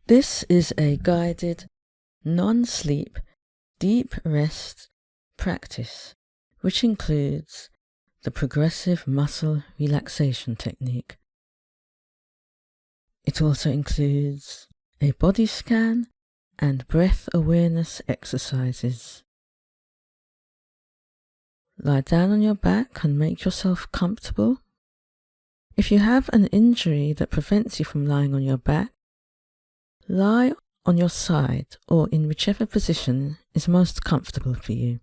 This is a guided, non-sleep, deep rest practice, which includes the Progressive Muscle Relaxation technique. It also includes a body scan and breath awareness exercises. Lie down on your back and make yourself comfortable. If you have an injury that prevents you from lying on your back, lie on your side or in whichever position is most comfortable for you.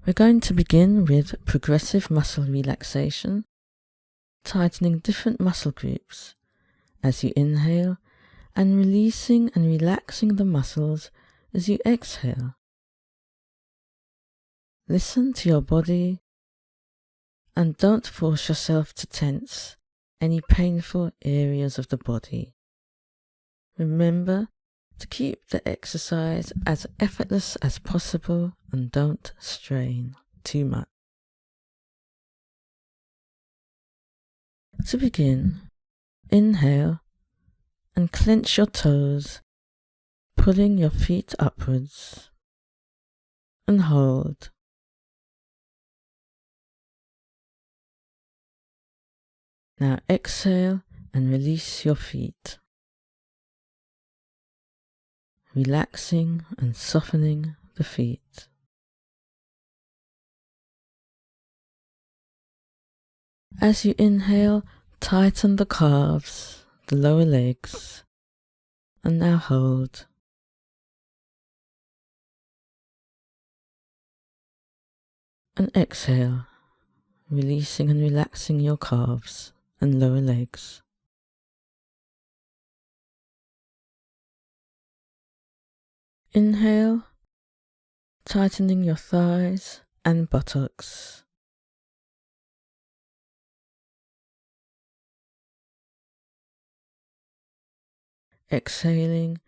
We're going to begin with progressive muscle relaxation, tightening different muscle groups as you inhale and releasing and relaxing the muscles as you exhale. Listen to your body and don't force yourself to tense any painful areas of the body. Remember to keep the exercise as effortless as possible and don't strain too much. To begin, inhale and clench your toes, pulling your feet upwards, and hold. Now exhale and release your feet, relaxing and softening the feet. As you inhale, tighten the calves, the lower legs, and now hold. And exhale, releasing and relaxing your calves and lower legs. Inhale, tightening your thighs and buttocks. Exhaling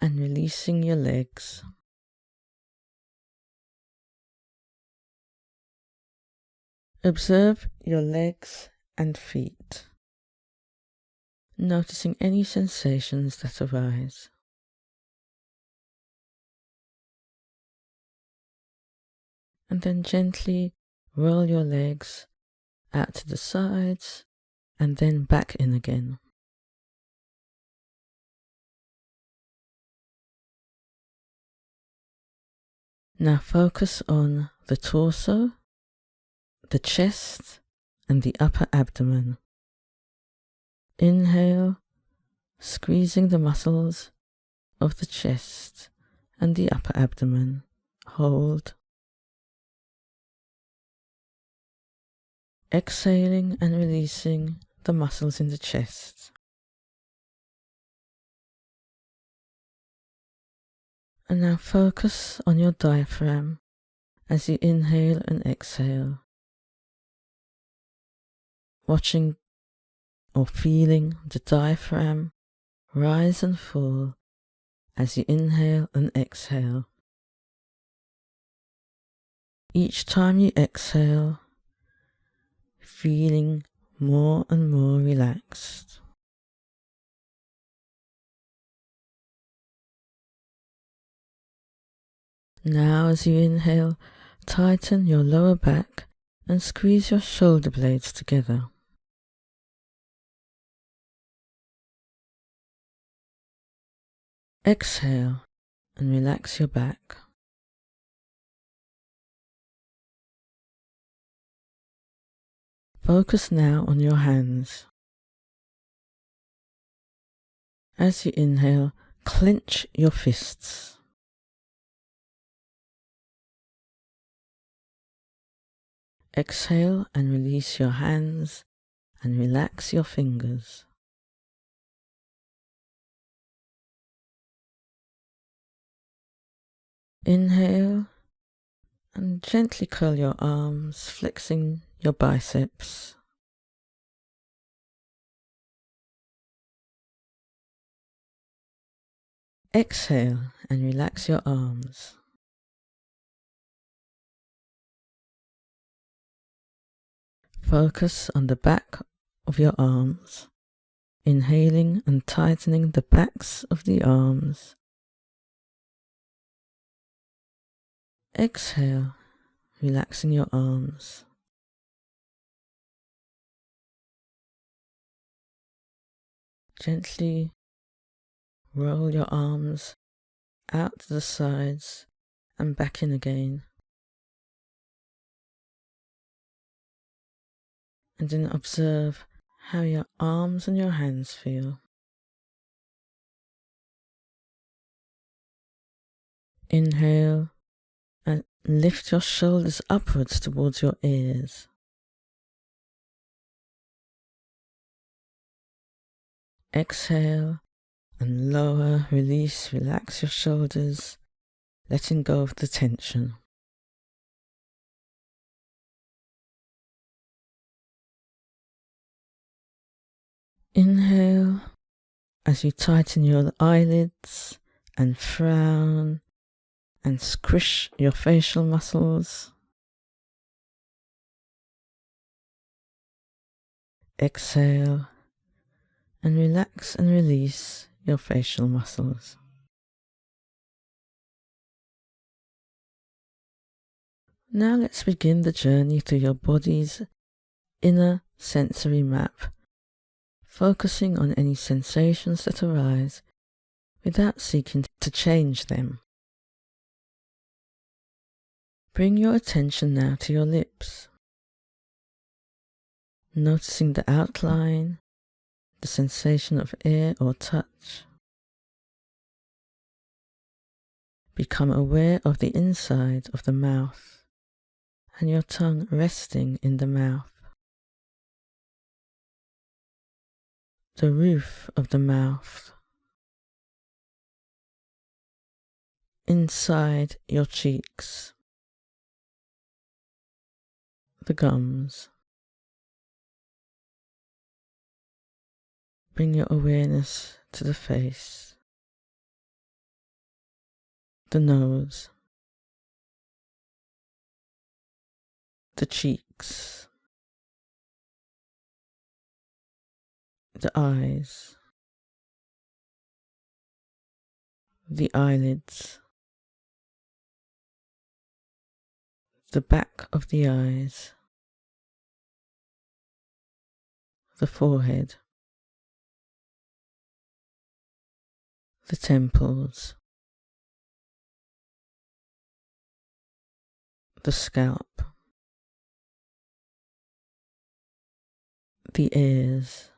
and releasing your legs. Observe your legs and feet, noticing any sensations that arise. And then gently roll your legs out to the sides and then back in again. Now focus on the torso, the chest, and the upper abdomen. Inhale, squeezing the muscles of the chest and the upper abdomen. Hold. Exhaling and releasing the muscles in the chest. And now focus on your diaphragm as you inhale and exhale, watching or feeling the diaphragm rise and fall as you inhale and exhale. Each time you exhale, feeling more and more relaxed. Now as you inhale, tighten your lower back and squeeze your shoulder blades together. Exhale and relax your back. Focus now on your hands. As you inhale, clench your fists. Exhale and release your hands and relax your fingers. Inhale and gently curl your arms, flexing your biceps. Exhale and relax your arms. Focus on the back of your arms Inhaling and tightening the backs of the arms. Exhale, relaxing your arms. Gently roll your arms out to the sides and back in again. And then observe how your arms and your hands feel. Inhale and lift your shoulders upwards towards your ears. Exhale and lower, release, relax your shoulders, letting go of the tension. Inhale as you tighten your eyelids and frown and squish your facial muscles. Exhale and relax and release your facial muscles. Now let's begin the journey through your body's inner sensory map, focusing on any sensations that arise without seeking to change them. Bring your attention now to your lips, noticing the outline, the sensation of air or touch. Become aware of the inside of the mouth and your tongue resting in the mouth. The roof of the mouth, inside your cheeks, the gums. Bring your awareness to the face, the nose, the cheeks, the eyes, the eyelids, the back of the eyes, the forehead, the temples, the scalp, the ears,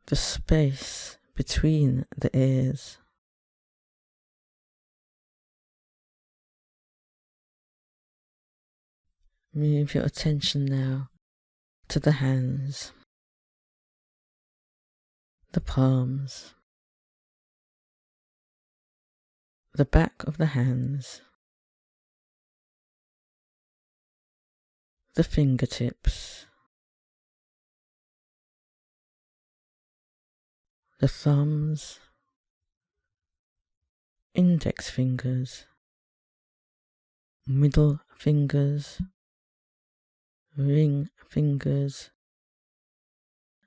the space between the ears, move your attention now to the hands, the palms, the back of the hands, the fingertips, the thumbs, index fingers, middle fingers, ring fingers,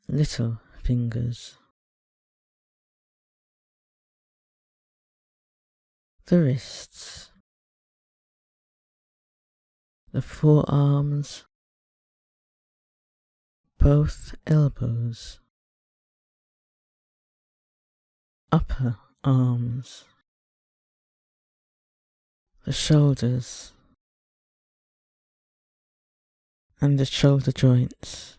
little fingers, the wrists, the forearms, both elbows, upper arms, the shoulders, and the shoulder joints.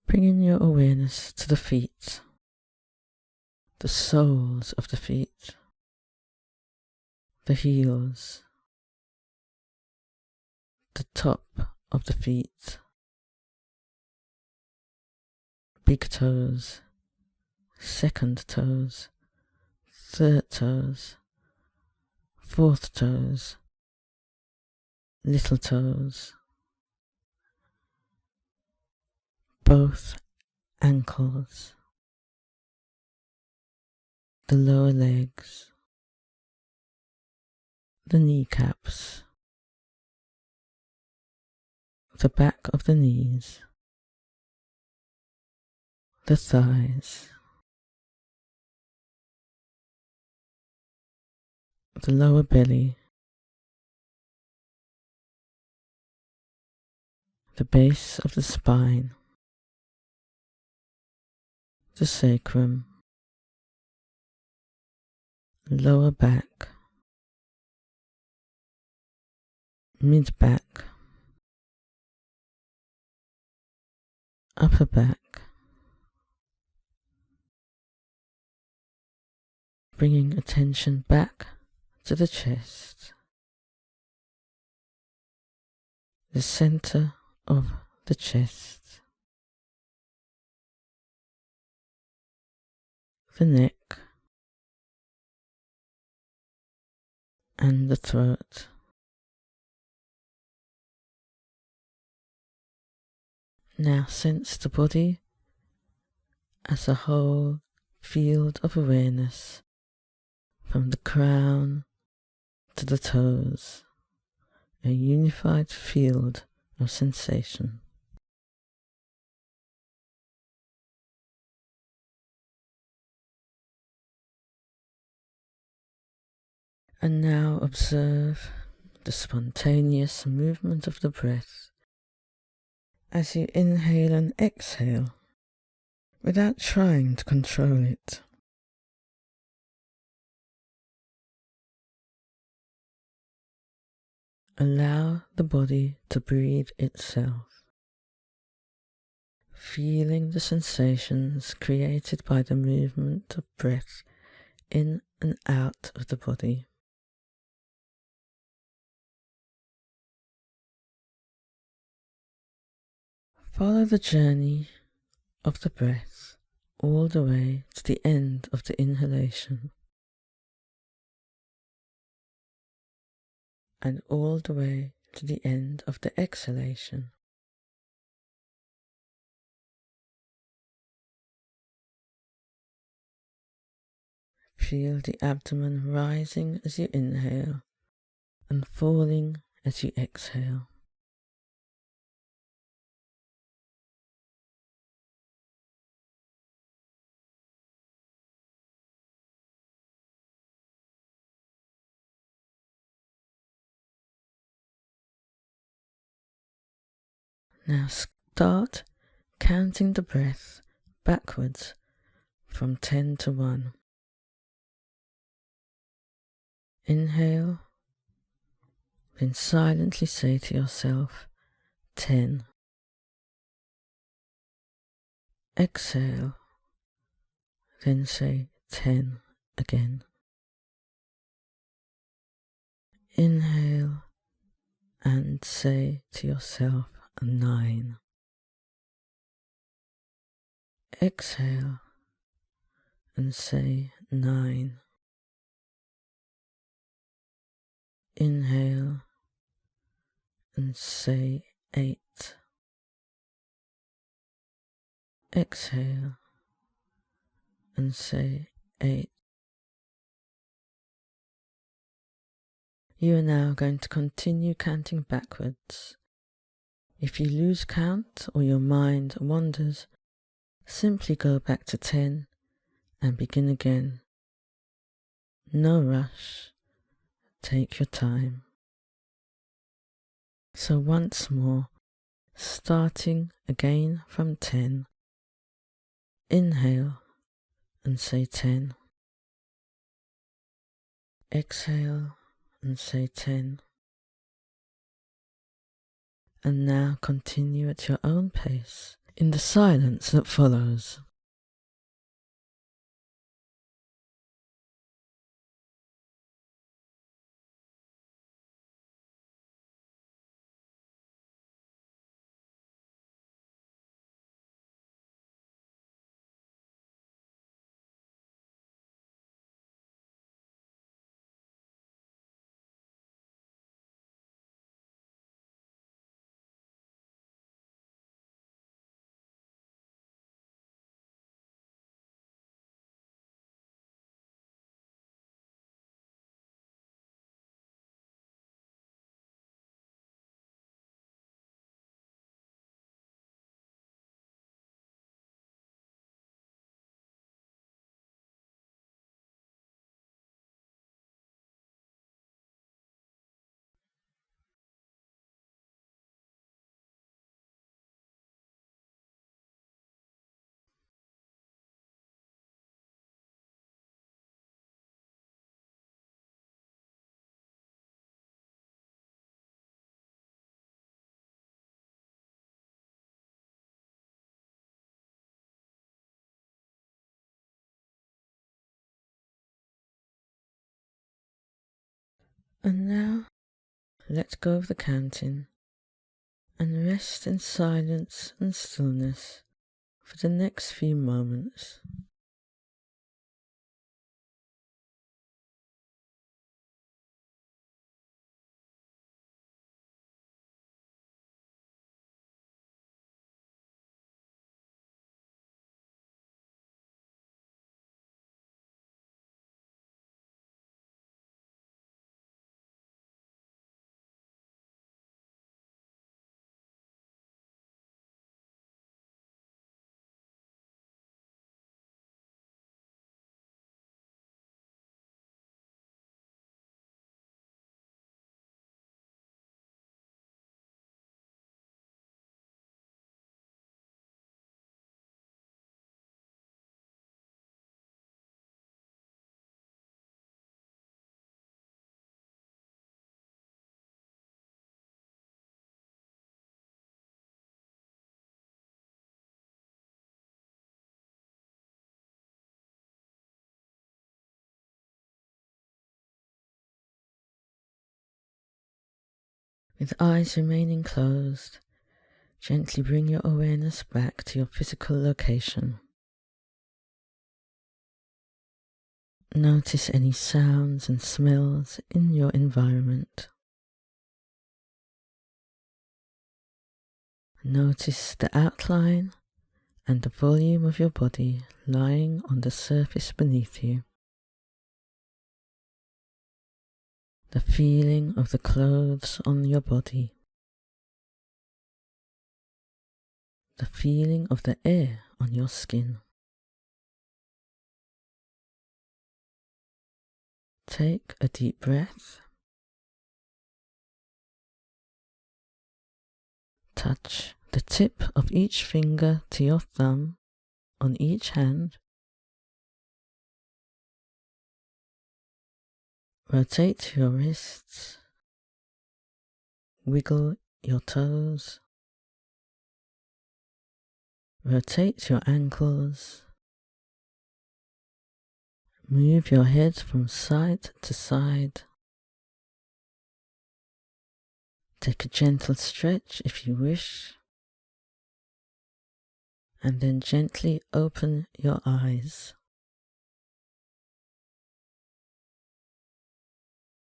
Bringing your awareness to the feet, the soles of the feet, the heels, the top of the feet, big toes, second toes, third toes, fourth toes, little toes, both ankles, the lower legs, the kneecaps, the back of the knees, the thighs, the lower belly, the base of the spine, the sacrum, lower back, mid-back, upper back, bringing attention back to the chest, the center of the chest, the neck, and the throat. Now sense the body as a whole field of awareness from the crown to the toes, a unified field of sensation. And now observe the spontaneous movement of the breath as you inhale and exhale without trying to control it. Allow the body to breathe itself, feeling the sensations created by the movement of breath in and out of the body. Follow the journey of the breath all the way to the end of the inhalation and all the way to the end of the exhalation. Feel the abdomen rising as you inhale and falling as you exhale. Now start counting the breath backwards from 10 to 1. Inhale, then silently say to yourself, 10. Exhale, then say 10 again. Inhale and say to yourself, 9. Exhale and say 9. Inhale and say 8. Exhale and say 8. You are now going to continue counting backwards. If you lose count or your mind wanders, simply go back to 10 and begin again. No rush. Take your time. So once more, starting again from 10. Inhale and say 10. Exhale and say 10. And now continue at your own pace in the silence that follows. And now, let go of the counting and rest in silence and stillness for the next few moments. With eyes remaining closed, gently bring your awareness back to your physical location. Notice any sounds and smells in your environment. Notice the outline and the volume of your body lying on the surface beneath you. The feeling of the clothes on your body. The feeling of the air on your skin. Take a deep breath. Touch the tip of each finger to your thumb on each hand. Rotate your wrists. Wiggle your toes. Rotate your ankles. Move your head from side to side. Take a gentle stretch if you wish, and then gently open your eyes.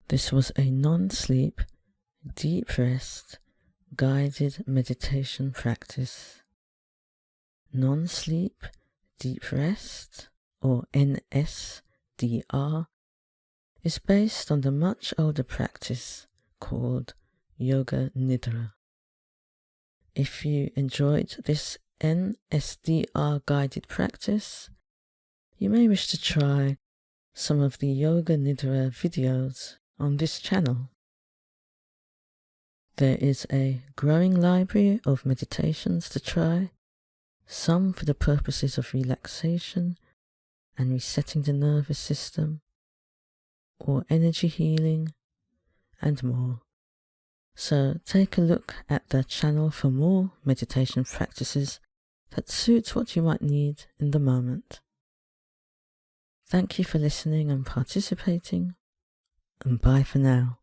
This was a non-sleep, deep rest, guided meditation practice. Non-sleep, deep rest, or NSDR, is based on the much older practice called Yoga Nidra. If you enjoyed this NSDR guided practice, you may wish to try some of the Yoga Nidra videos on this channel. There is a growing library of meditations to try, some for the purposes of relaxation and resetting the nervous system, or energy healing, and more. So take a look at the channel for more meditation practices that suits what you might need in the moment. Thank you for listening and participating, and bye for now.